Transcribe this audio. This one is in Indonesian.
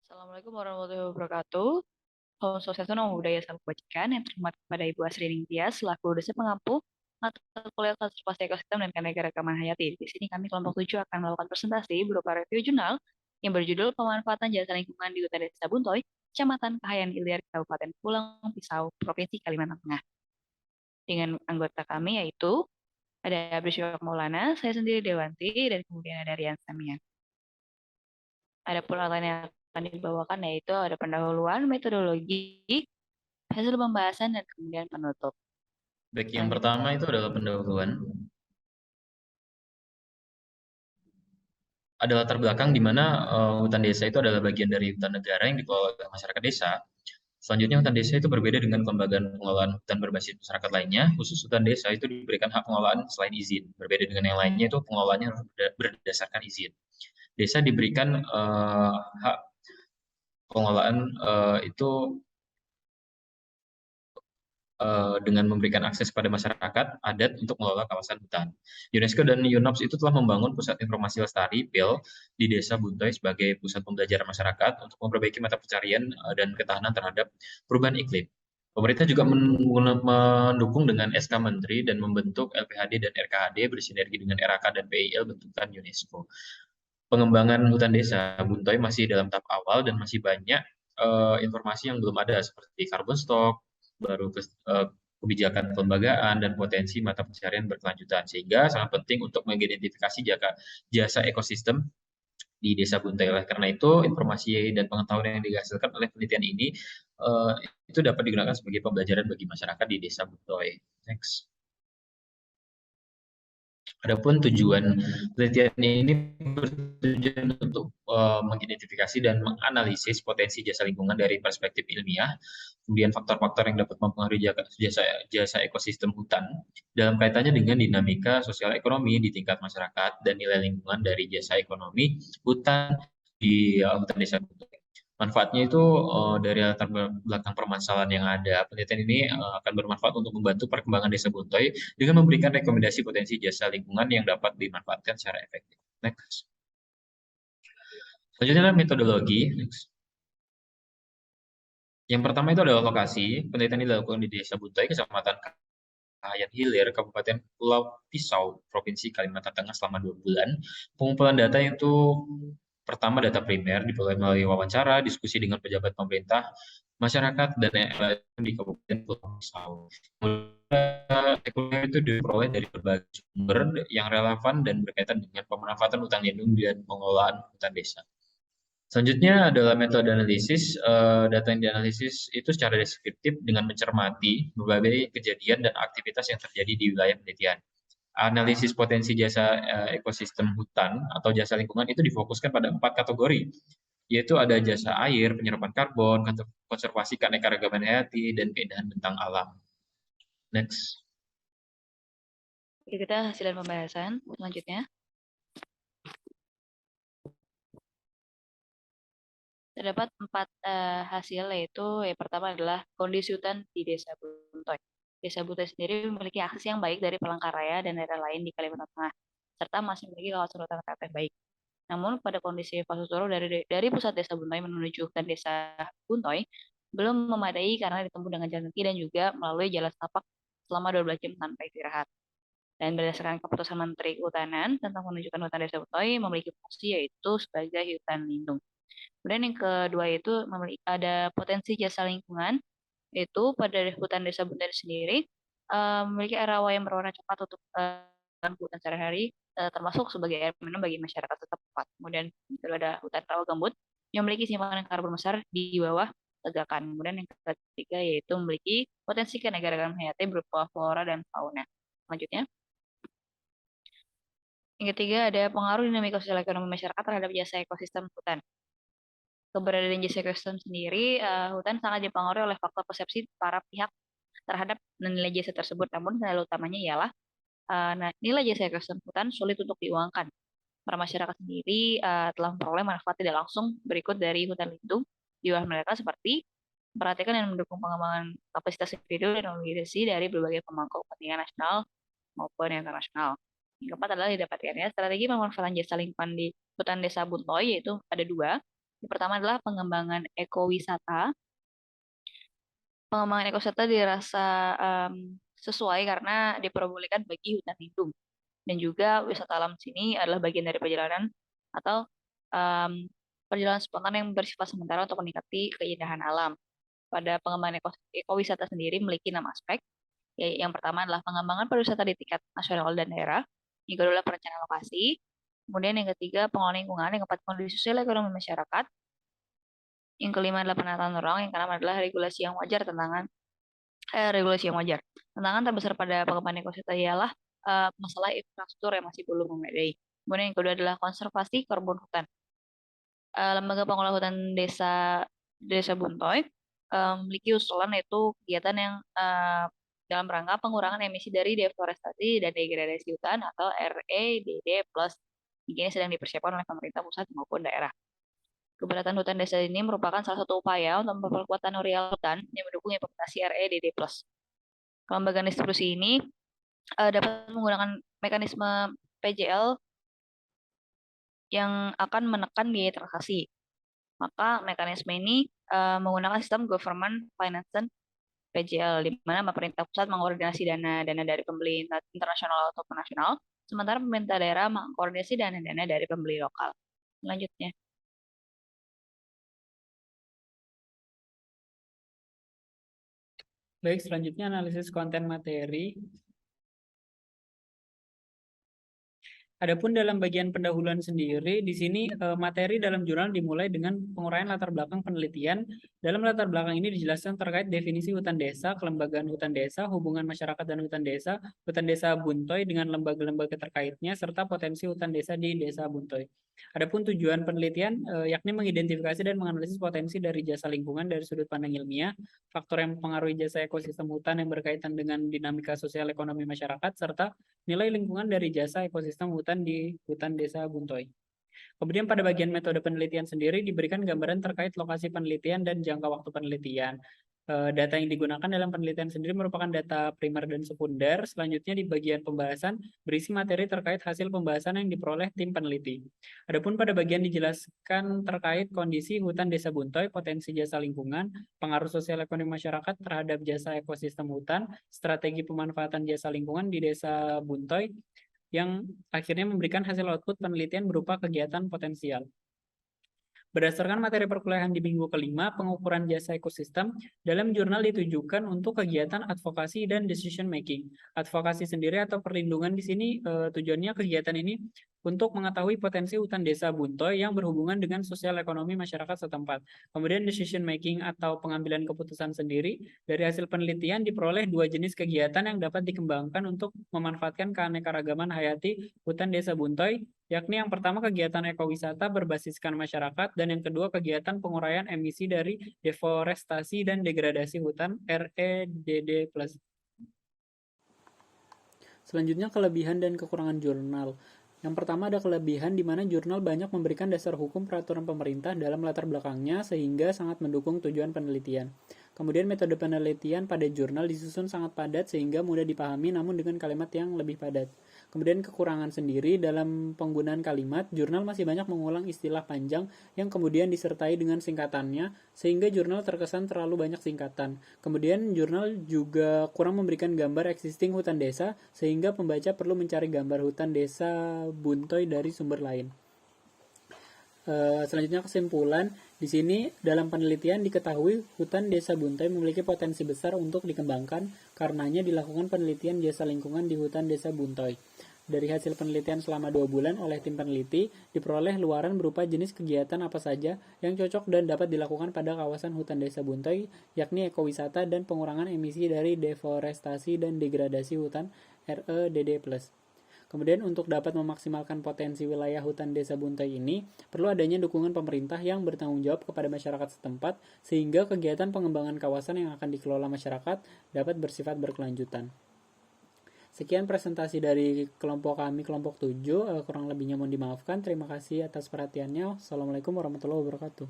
Assalamualaikum warahmatullahi wabarakatuh. Salam Swastiastu, Namo Buddhaya, Salam Kebajikan yang terhormat kepada Ibu Asri Ningtyas selaku dosen pengampu mata kuliah konservasi ekosistem dan keanekaragaman hayati. Di sini kami kelompok 7 akan melakukan presentasi berupa review jurnal yang berjudul Pemanfaatan Jasa Lingkungan di Hutan Desa Buntoy, Kecamatan Kahayan Ilir, Kabupaten Pulang Pisau, Provinsi Kalimantan Tengah. Dengan anggota kami yaitu ada Abdul Maulana, saya sendiri Dewanti, dan kemudian ada Rian Samian. Ada pula lain yang akan dibawakan yaitu ada pendahuluan, metodologi, hasil pembahasan, dan kemudian penutup. Baik, yang pertama itu adalah pendahuluan. Ada latar belakang di mana hutan desa itu adalah bagian dari hutan negara yang dikelola oleh masyarakat desa. Selanjutnya, hutan desa itu berbeda dengan kelembagaan pengelolaan hutan berbasis masyarakat lainnya. Khusus hutan desa itu diberikan hak pengelolaan selain izin. Berbeda dengan yang lainnya itu pengelolaannya berdasarkan izin. Desa diberikan hak pengelolaan itu dengan memberikan akses pada masyarakat adat untuk mengelola kawasan hutan. UNESCO dan UNOPS itu telah membangun Pusat Informasi Lestari (PIL) di Desa Buntoy sebagai pusat pembelajaran masyarakat untuk memperbaiki mata pencarian dan ketahanan terhadap perubahan iklim. Pemerintah juga mendukung dengan SK Menteri dan membentuk LPHD dan RKHD bersinergi dengan RAK dan PIL bentukan UNESCO. Pengembangan hutan desa Buntoy masih dalam tahap awal dan masih banyak informasi yang belum ada seperti carbon stock, baru kebijakan kelembagaan dan potensi mata pencarian berkelanjutan, sehingga sangat penting untuk mengidentifikasi jasa ekosistem di Desa Buntai. Oleh karena itu, informasi dan pengetahuan yang dihasilkan oleh penelitian ini itu dapat digunakan sebagai pembelajaran bagi masyarakat di Desa Buntai. Next. Adapun tujuan penelitian ini bertujuan untuk mengidentifikasi dan menganalisis potensi jasa lingkungan dari perspektif ilmiah, kemudian faktor-faktor yang dapat mempengaruhi jasa ekosistem hutan dalam kaitannya dengan dinamika sosial ekonomi di tingkat masyarakat dan nilai lingkungan dari jasa ekonomi hutan di hutan desa. Manfaatnya itu dari latar belakang permasalahan yang ada. Penelitian ini akan bermanfaat untuk membantu perkembangan Desa Buntoy dengan memberikan rekomendasi potensi jasa lingkungan yang dapat dimanfaatkan secara efektif. Next. Selanjutnya adalah metodologi. Next. Yang pertama itu adalah lokasi. Penelitian ini dilakukan di Desa Buntoy, Kecamatan Kahayan Hilir, Kabupaten Pulau Pisau, Provinsi Kalimantan Tengah selama 2 bulan. Pengumpulan data itu pertama data primer diperoleh melalui wawancara, diskusi dengan pejabat pemerintah, masyarakat, dan LSM di Kabupaten Pulau Pisau. Kemudian itu diperoleh dari berbagai sumber yang relevan dan berkaitan dengan pemanfaatan hutan lindung dan pengelolaan hutan desa. Selanjutnya adalah metode analisis. Data yang dianalisis itu secara deskriptif dengan mencermati berbagai kejadian dan aktivitas yang terjadi di wilayah penelitian. Analisis potensi jasa ekosistem hutan atau jasa lingkungan itu difokuskan pada 4 kategori, yaitu ada jasa air, penyerapan karbon, konservasi keanekaragaman hayati, dan keindahan bentang alam. Next. Oke, kita hasil pembahasan selanjutnya. Terdapat 4 hasil, yaitu yang pertama adalah kondisi hutan di Desa Buntoy. Desa Buntoy sendiri memiliki akses yang baik dari Palangkaraya dan daerah lain di Kalimantan Tengah, serta masih memiliki kawasan hutan relatif baik. Namun pada kondisi infrastruktur dari pusat Desa Buntoy menuju ke Desa Buntoy belum memadai karena ditempuh dengan jalan kaki dan juga melalui jalan setapak selama 12 jam tanpa istirahat. Dan berdasarkan keputusan Menteri Kehutanan tentang menunjukkan hutan Desa Buntoy memiliki fungsi yaitu sebagai hutan lindung. Kemudian yang kedua itu ada potensi jasa lingkungan, yaitu pada hutan Desa Buntoy sendiri memiliki air rawa yang berwarna coklat untuk kebutuhan sehari-hari, termasuk sebagai air minum bagi masyarakat setempat. Kemudian itu ada hutan rawa gambut yang memiliki simpanan karbon besar di bawah legakan. Kemudian yang ketiga yaitu memiliki potensi keanekaragaman hayati berupa flora dan fauna. Selanjutnya, yang ketiga ada pengaruh dinamika sosial ekonomi masyarakat terhadap jasa ekosistem hutan. Keberadaan jasa ekosistem sendiri, hutan sangat dipengaruhi oleh faktor persepsi para pihak terhadap nilai jasa tersebut. Namun nilai utamanya ialah nilai jasa ekosistem hutan sulit untuk diuangkan. Para masyarakat sendiri telah memperoleh manfaat tidak langsung berikut dari hutan lindung di wilayah mereka, seperti memperhatikan dan mendukung pengembangan kapasitas individu dan organisasi dari berbagai pemangku kepentingan nasional maupun internasional. Yang keempat adalah didapatkannya strategi pemanfaatan jasa lingkungan di hutan Desa Buntoy, yaitu ada 2. Yang pertama adalah pengembangan ekowisata. Pengembangan ekowisata dirasa sesuai karena diperbolehkan bagi hutan lindung. Dan juga wisata alam sini adalah bagian dari perjalanan atau em, perjalanan spontan yang bersifat sementara untuk menikmati keindahan alam. Pada pengembangan ekowisata sendiri memiliki 6 aspek. Yang pertama adalah pengembangan pariwisata di tingkat nasional dan daerah. Yang kedua adalah perencanaan lokasi. Kemudian yang ketiga pengelolaan lingkungan, yang keempat kondisi sosial ekonomi masyarakat. Yang kelima adalah penataan ruang, yang keenam adalah regulasi yang wajar regulasi yang wajar. Tantangan terbesar pada pengembangan ekosistem ialah masalah infrastruktur yang masih belum memadai. Kemudian yang kedua adalah konservasi karbon hutan. Lembaga Pengelola Hutan Desa Buntoy memiliki usulan yaitu kegiatan yang dalam rangka pengurangan emisi dari deforestasi dan degradasi hutan atau REDD+. Ini sedang dipersiapkan oleh pemerintah pusat maupun daerah. Keberadaan hutan desa ini merupakan salah satu upaya untuk memperkuat areal hutan yang mendukung implementasi REDD+. Kelembagaan distribusi ini dapat menggunakan mekanisme PJL yang akan menekan biaya transaksi. Maka mekanisme ini menggunakan sistem government finance PJL, di mana pemerintah pusat mengkoordinasi dana dari pembeli internasional ataupun nasional, sementara pemerintah daerah mengkoordinasi dana-dana dari pembeli lokal. Selanjutnya. Baik, selanjutnya analisis konten materi. Adapun dalam bagian pendahuluan sendiri, di sini materi dalam jurnal dimulai dengan penguraian latar belakang penelitian. Dalam latar belakang ini dijelaskan terkait definisi hutan desa, kelembagaan hutan desa, hubungan masyarakat dan hutan desa Buntoy dengan lembaga-lembaga terkaitnya, serta potensi hutan desa di desa Buntoy. Adapun tujuan penelitian yakni mengidentifikasi dan menganalisis potensi dari jasa lingkungan dari sudut pandang ilmiah, faktor yang mempengaruhi jasa ekosistem hutan yang berkaitan dengan dinamika sosial ekonomi masyarakat, serta nilai lingkungan dari jasa ekosistem hutan di hutan desa Buntoy. Kemudian pada bagian metode penelitian sendiri diberikan gambaran terkait lokasi penelitian dan jangka waktu penelitian. Data yang digunakan dalam penelitian sendiri merupakan data primer dan sekunder. Selanjutnya di bagian pembahasan berisi materi terkait hasil pembahasan yang diperoleh tim peneliti. Adapun pada bagian dijelaskan terkait kondisi hutan desa Buntoy, potensi jasa lingkungan, pengaruh sosial ekonomi masyarakat terhadap jasa ekosistem hutan, strategi pemanfaatan jasa lingkungan di desa Buntoy, yang akhirnya memberikan hasil output penelitian berupa kegiatan potensial. Berdasarkan materi perkuliahan di minggu kelima, pengukuran jasa ekosistem dalam jurnal ditujukan untuk kegiatan advokasi dan decision making. Advokasi sendiri atau perlindungan di sini tujuannya kegiatan ini untuk mengetahui potensi hutan desa Buntoy yang berhubungan dengan sosial ekonomi masyarakat setempat. Kemudian decision making atau pengambilan keputusan sendiri dari hasil penelitian diperoleh 2 jenis kegiatan yang dapat dikembangkan untuk memanfaatkan keanekaragaman hayati hutan desa Buntoy, yakni yang pertama kegiatan ekowisata berbasiskan masyarakat dan yang kedua kegiatan penguraian emisi dari deforestasi dan degradasi hutan REDD+. Selanjutnya kelebihan dan kekurangan jurnal. Yang pertama ada kelebihan di mana jurnal banyak memberikan dasar hukum peraturan pemerintah dalam latar belakangnya sehingga sangat mendukung tujuan penelitian. Kemudian metode penelitian pada jurnal disusun sangat padat sehingga mudah dipahami namun dengan kalimat yang lebih padat. Kemudian kekurangan sendiri dalam penggunaan kalimat, jurnal masih banyak mengulang istilah panjang yang kemudian disertai dengan singkatannya, sehingga jurnal terkesan terlalu banyak singkatan. Kemudian jurnal juga kurang memberikan gambar existing hutan desa, sehingga pembaca perlu mencari gambar hutan desa Buntoy dari sumber lain. Selanjutnya kesimpulan, di sini dalam penelitian diketahui hutan desa Buntoy memiliki potensi besar untuk dikembangkan karenanya dilakukan penelitian jasa lingkungan di hutan desa Buntoy. Dari hasil penelitian selama 2 bulan oleh tim peneliti, diperoleh luaran berupa jenis kegiatan apa saja yang cocok dan dapat dilakukan pada kawasan hutan desa Buntoy, yakni ekowisata dan pengurangan emisi dari deforestasi dan degradasi hutan REDD+. Kemudian untuk dapat memaksimalkan potensi wilayah hutan desa Buntoy ini, perlu adanya dukungan pemerintah yang bertanggung jawab kepada masyarakat setempat, sehingga kegiatan pengembangan kawasan yang akan dikelola masyarakat dapat bersifat berkelanjutan. Sekian presentasi dari kelompok kami, kelompok 7. Kurang lebihnya mohon dimaafkan. Terima kasih atas perhatiannya. Assalamualaikum warahmatullahi wabarakatuh.